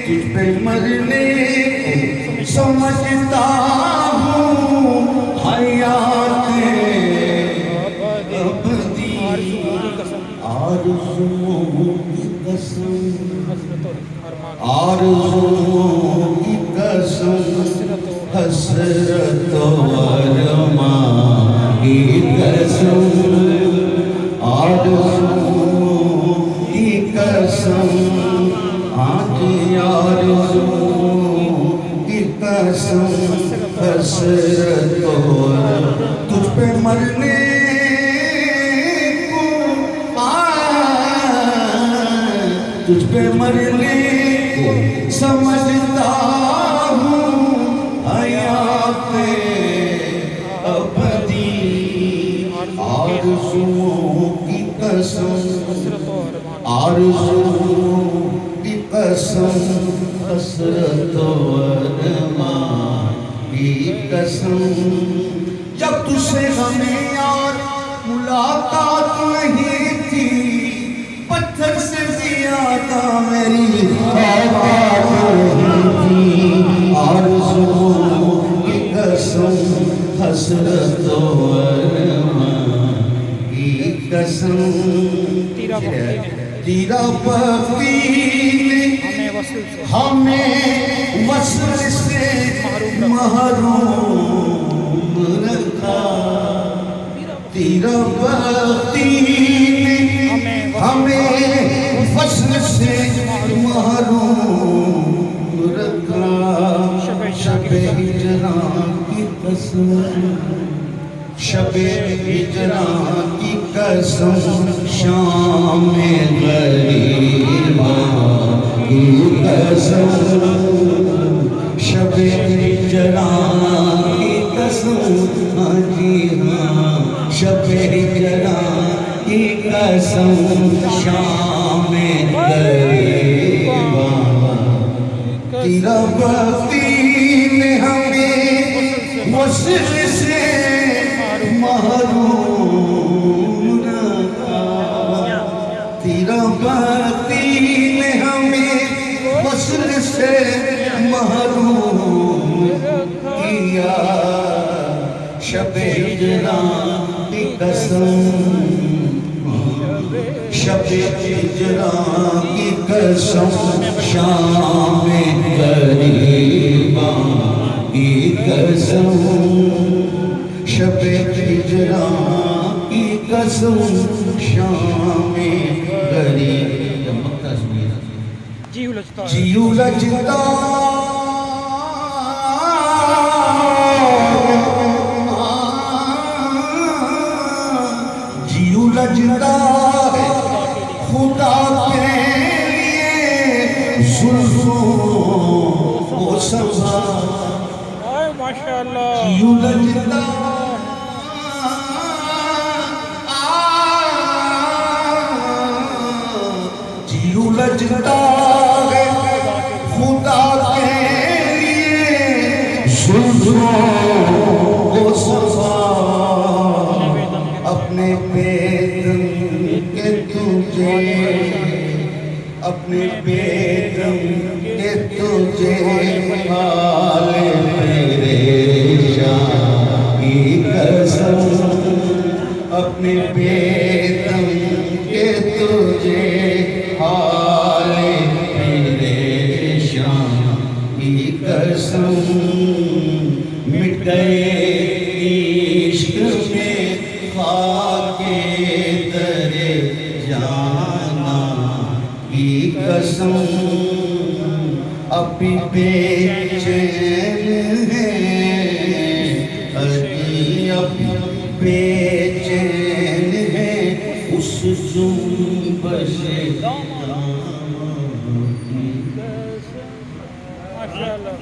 तुझ पे मरने को समझता हूँ हयात अबदी आरज़ुओं की कसम आरज़ुओं की कसम हसरत अरमान की कसम आरज़ुओं की कसम आज आरज़ुओं की कसम हसरत तुझ पे मरने तुझ पे मरने को समझता हूँ हयात अबदी आरज़ुओं की कसम आरज़ुओं की कसम हसरत अरमान की कसम जब तुझसे हमें यार मुलाकात नहीं थी पत्थर से ज्यादा मेरी औकात थी आरज़ुओं की कसम हसरत अरमान की कसम तेरा भक्ति ने हमें वस्ल से महरूम रखा तेरा भक्ति ने हमें वस्ल से महरूम रखा शबे हिजरा की कसम शबे हिजरा की कसम शाम गरीबा की कसम शबे हिजरा की कसम हाँ जी हाँ शबे हिजरा की कसम शाम गरीबा तेरा भक्ति ने हमें वस्ल से महरूम रखा तेरा भक्ति ने हमें वस्ल से महरूम किया शबे हिजरा की कसम शबे हिजरा की कसम शाम गरीबा की कसम शबे हिजरा की कसम शाम गरीबा जी उलझता जी उलझता खुदा के लिए जुल्फ़ों को सजा माशाअल्लाह जी उलझता जी उलझता है खुदा के लिए जुल्फ़ों को सजा अपने बेदम के तुझे अपने बेदम के तुझे हाल परेशान की कसम अपने बेदम के तुझे हाल परेशान की कसम मिट गए इश्क में खाके दरे जाना की कसम अभी बेचैन है अभी बेचैन है उस जुम्बश माशाअल्लाह